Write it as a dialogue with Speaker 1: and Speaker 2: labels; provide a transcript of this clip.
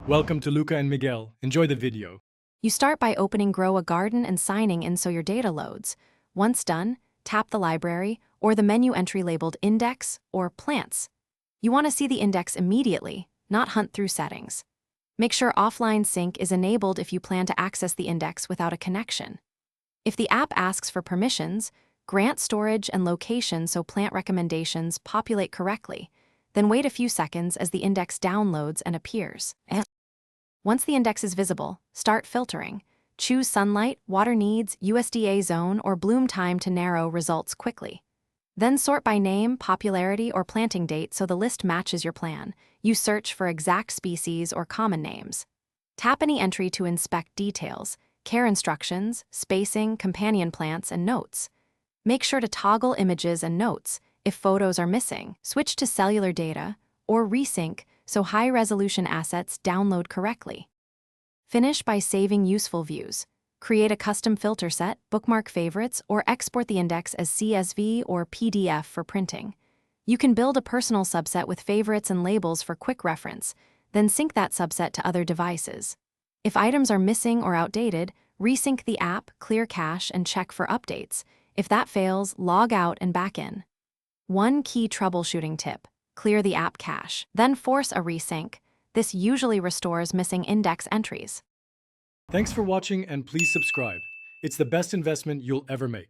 Speaker 1: Welcome to Luca and Miguel. Enjoy the video.
Speaker 2: You start by opening Grow a Garden and signing in so your data loads. Once done, tap the library or the menu entry labeled Index or Plants. You want to see the index immediately, not hunt through settings. Make sure offline sync is enabled if you plan to access the index without a connection. If the app asks for permissions, grant storage and location so plant recommendations populate correctly, then wait a few seconds as the index downloads and appears. Once the index is visible, start filtering. Choose sunlight, water needs, USDA zone, or bloom time to narrow results quickly. Then sort by name, popularity, or planting date so the list matches your plan. You search for exact species or common names. Tap any entry to inspect details, care instructions, spacing, companion plants, and notes. Make sure to toggle images and notes. If photos are missing, switch to cellular data or resync so high-resolution assets download correctly. Finish by saving useful views. Create a custom filter set, bookmark favorites, or export the index as CSV or PDF for printing. You can build a personal subset with favorites and labels for quick reference, then sync that subset to other devices. If items are missing or outdated, resync the app, clear cache, and check for updates. If that fails, log out and back in. One key troubleshooting tip: clear the app cache, then force a resync. This usually restores missing index entries.
Speaker 1: Thanks for watching and please subscribe. It's the best investment you'll ever make.